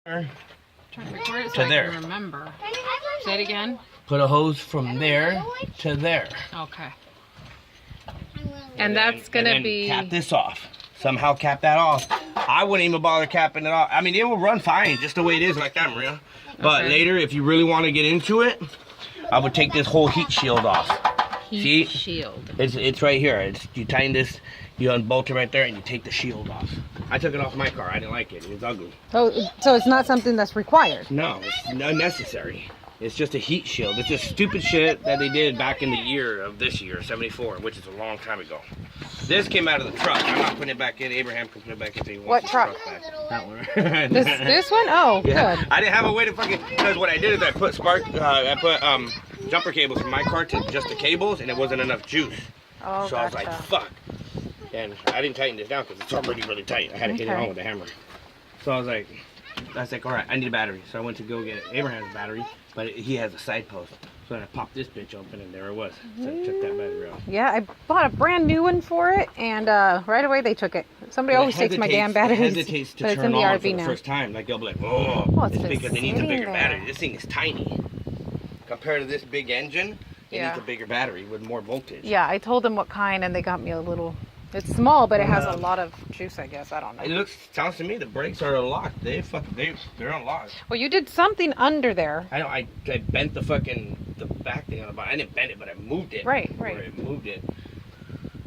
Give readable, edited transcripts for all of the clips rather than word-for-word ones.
Trying to record it so To I there. can remember. Say it again. Put a hose from there to there. Okay. And that's and gonna then be. cap this off. Somehow cap that off. I wouldn't even bother capping it off. I mean, it will run fine just the way it is like that, Maria. But Okay. later, if you really want to get into it, I would take this whole heat shield off. Heat See? shield. It's right here. You tighten this, you unbolt it right there, and you take the shield off. I took it off my car. I didn't like it. It was ugly. Oh, so it's not something that's required. No, it's unnecessary. It's just a heat shield. It's just stupid shit that they did back in the year of this year, 74, which is a long time ago. This came out of the truck. I'm not putting it back in. Abraham can put it back if he wants. What his truck? Back. That one. This one? Oh, Yeah. good. I didn't have a way to fucking, because what I did is I put jumper cables from my car to just the cables, and it wasn't enough juice. Oh, So I was like, gotcha. fuck. And I didn't tighten this down because it's already really tight. I had to hit it Okay. on with a hammer. So I was like, all right, I need a battery. So I went to go get Abraham's battery, but he has a side post. So then I popped this bitch open, and there it was. So I took that battery out. Yeah, I bought a brand new one for it, and right away they took it. Somebody But it always takes my damn hesitates- batteries, It hesitates to but it's turn in the on RV for the now. first time. Like they'll be like, oh, Well, it's it's been because it needs a sitting bigger there. battery. This thing is tiny compared to this big engine. It Yeah. needs a bigger battery with more voltage. Yeah, I told them what kind, and they got me a little. It's small, but it has a lot of juice, I guess. I don't It know. sounds to me the brakes are unlocked. They're unlocked. Well, you did something under there. I bent the back thing on the bottom. I didn't bend it, but I moved it. Right. Where it moved it.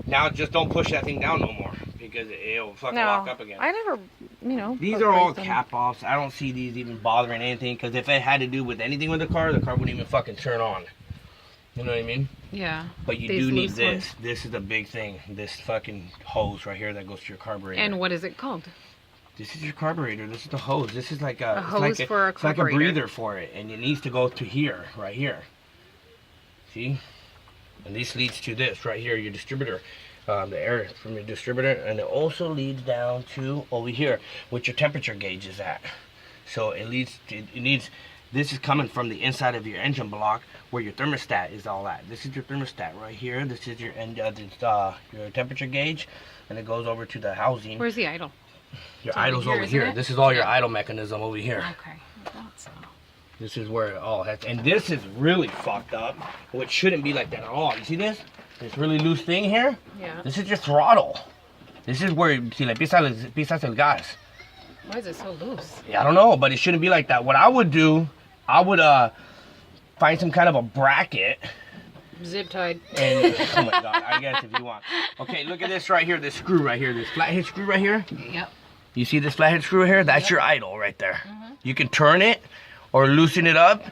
Now just don't push that thing down no more because it'll fucking lock up again. I never, These put are all brakes on. cap offs. I don't see these even bothering anything because if it had to do with anything with the car wouldn't even fucking turn on. You know what I mean? Yeah. But you These do need loose this. ones. This is the big thing. This fucking hose right here that goes to your carburetor. And what is it called? This is your carburetor. This is the hose. This is like a hose for a it's like a carburetor. breather for it, and it needs to go to here, right here. See? And this leads to this right here, your distributor, the air from your distributor, and it also leads down to over here, which your temperature gauge is at. So it leads to, it needs. This is coming from the inside of your engine block where your thermostat is all at. This is your thermostat right here. This is your your temperature gauge, and it goes over to the housing. Where's the idle? Your It's idle's over over here, here. isn't it? This is all your Yeah. idle mechanism over here. Okay. I thought so. This is where it all has. And this is really fucked up, which shouldn't be like that at all. You see this? This really loose thing here? Yeah. This is your throttle. This is where, si le pisas el gas. Why is it so loose? Yeah, I don't know, but it shouldn't be like that. What I would do, I would find some kind of a bracket. Zip tied. And, oh my God, I guess if you want. Okay, look at this right here, this screw right here, this flathead screw right here. Yep. You see this flathead screw here? That's your idle right there. You can turn it or loosen it up,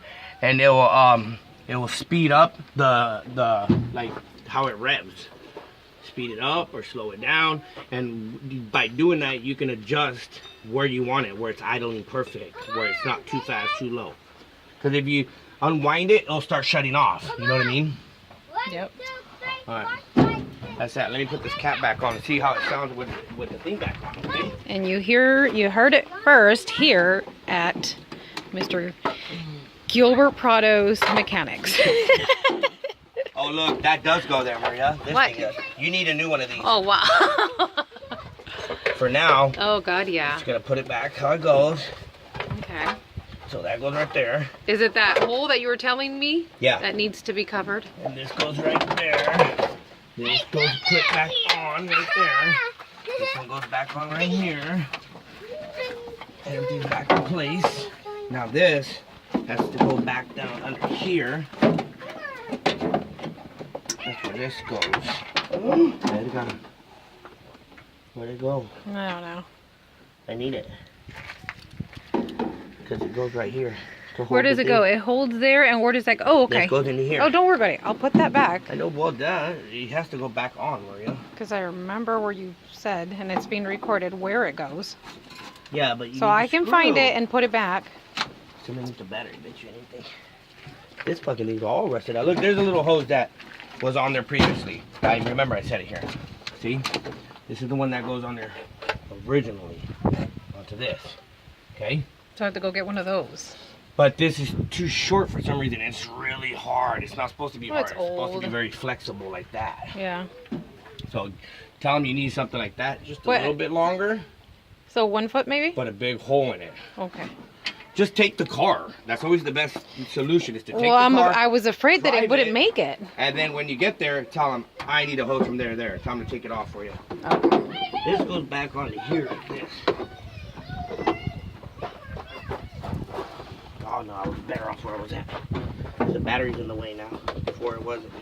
and it will speed up the like how it revs. Speed it up or slow it down, and by doing that, you can adjust where you want it, where it's idling perfect, where it's not too fast, too low. Because if you unwind it, it'll start shutting off. You know what I mean? Yep. All right. That's that. Let me put this cap back on and see how it sounds with the thing back on. Okay. And you heard it first here at Mr. Gilbert Prado's Mechanics. Oh look, that does go there, Maria. This What? thing does. You need a new one of these. Oh, wow. For now, Oh, God, yeah. just gonna put it back how it goes. Okay. So that goes right there. Is it that hole that you were telling me? Yeah. That needs to be covered? And this goes right there. This goes put back on right there. This one goes back on right here. Everything's back in place. Now this has to go back down under here. That's where this goes. Where'd it go? Where'd it go? I don't know. I need it. Because it goes right here. to hold Where does the it go? thing. It holds there, and where does that go? Oh, okay. This goes into here. Oh, don't worry about it. I'll put that back. I know, well, duh. It has to go back on, Maria. Because I remember where you said, and it's being recorded, where it goes. Yeah, but you So need I the can find screw. it and put it back. Somebody needs the battery, bitch, or anything. This fucking thing's all rusted out. Look, there's a little hose that was on there previously. I remember I said it here. See? This is the one that goes on there originally onto this. Okay? So I have to go get one of those. But this is too short for some reason. It's really hard. It's not supposed to be Well, hard. it's It's supposed to old. be very flexible like that. Yeah. So tell them you need something like that, just a What? little bit longer. So 1 foot maybe? but a big hole in it. Okay. Just take the car. That's always the best solution, is to take Well, the car. I was afraid that it drive wouldn't it. make it. And then when you get there, tell them, I need a hose from there to there. Tell them to take it off for you. Okay. This goes back onto here like this. Oh no, I was better off where I was at. The battery's in the way now. Before it wasn't.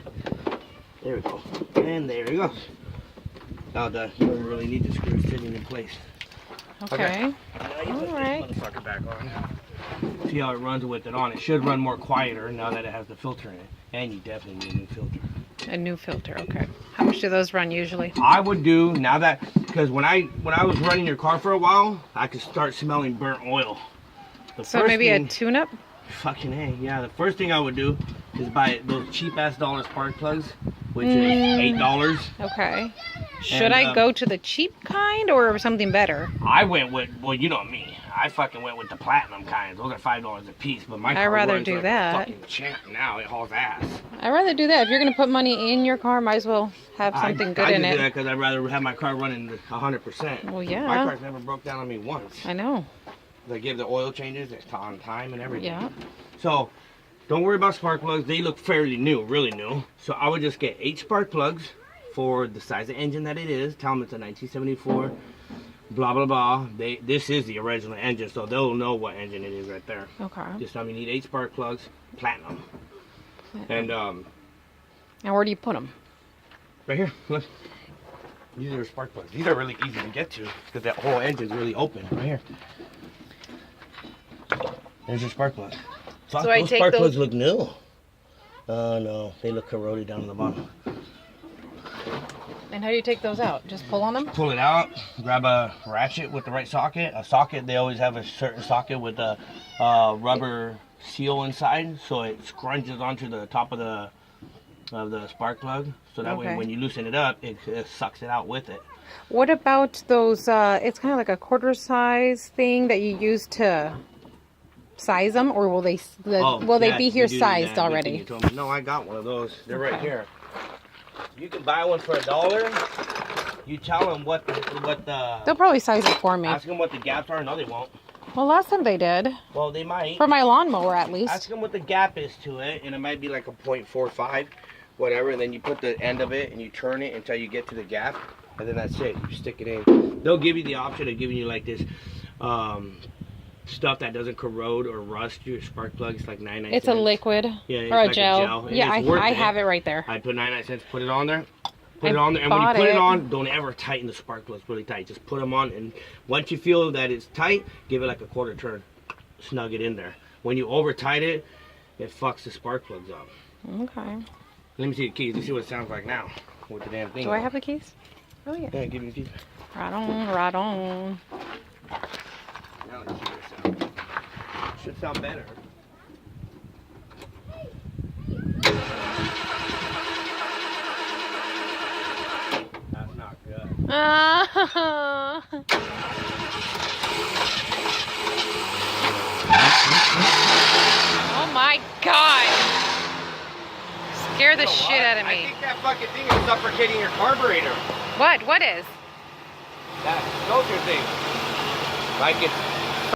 There we go. And there it goes. Now you don't really need the screw sitting in place. Okay. Now you put Alright. this motherfucker back on. See how it runs with it on. It should run more quieter now that it has the filter in it. And you definitely need a new filter. A new filter, okay. How much do those run usually? I would do, now that, because when I was running your car for a while, I could start smelling burnt oil. The So first maybe thing, a tune-up? Fucking A, yeah. The first thing I would do is buy those cheap-ass dollar spark plugs, which is $8. Okay. Should And, I go to the cheap kind or something better? I went with, well, you know me. I fucking went with the platinum kinds. Those are $5 a piece, but my I'd car rather runs do like that. a fucking champ now. It hauls ass. I'd rather do that. If you're going to put money in your car, might as well have something good I in do it. that because I'd rather have my car running 100%. Well, yeah. My car's never broke down on me once. I know. They give the oil changes, it's on time and everything. Yeah. So, don't worry about spark plugs. They look fairly new, really new. So I would just get 8 spark plugs for the size of engine that it is. Tell them it's a 1974, blah, blah, blah. This is the original engine, so they'll know what engine it is right there. Okay. Just tell them you need 8 spark plugs, platinum. And And where do you put them? right here, look. These are spark plugs. These are really easy to get to because that whole engine's really open right here. There's your spark plug. Fuck, So I those take spark those- plugs look new. Oh no, they look corroded down on the bottom. And how do you take those out? Just pull on them? Pull it out, grab a ratchet with the right socket. A socket, they always have a certain socket with a rubber seal inside, so it scrunches onto the top of the spark plug. So that way Okay. when you loosen it up, it sucks it out with it. What about those, it's kind of like a quarter size thing that you use to size them, or will they, will they yeah, be here you do sized that. already? You told me, no, I got one of those. They're right Okay. here. You can buy one for $1. You tell them what the They'll probably size it for me. ask them what the gaps are. No, they won't. Well, last time they did. Well, they might. For my lawnmower, at Ask least. them what the gap is to it, and it might be like a 0.45, whatever. And then you put the end of it and you turn it until you get to the gap, and then that's it. You stick it in. They'll give you the option of giving you like this stuff that doesn't corrode or rust your spark plug. It's like 99 It's cents. a liquid Yeah, it's or a like gel. and Yeah, it's worth I it. have it right there. I put 99 cents, put it on there. Put I it on there, and when you bought put it it. on, don't ever tighten the spark plugs really tight. Just put them on, and once you feel that it's tight, give it like a quarter turn. Snug it in there. When you over tight it, it fucks the spark plugs up. Okay. Let me see the keys. Let's see what it sounds like now with the damn thing. Do I have the keys? Oh, yeah. Yeah, give me the keys. Right on, right on. Now let's see what it sounds. Should sound better. That's not good. Oh my god! Scare the You know shit what? out of I me. think that fucking thing is suffocating your carburetor. What? What is? That filter thing. Like it's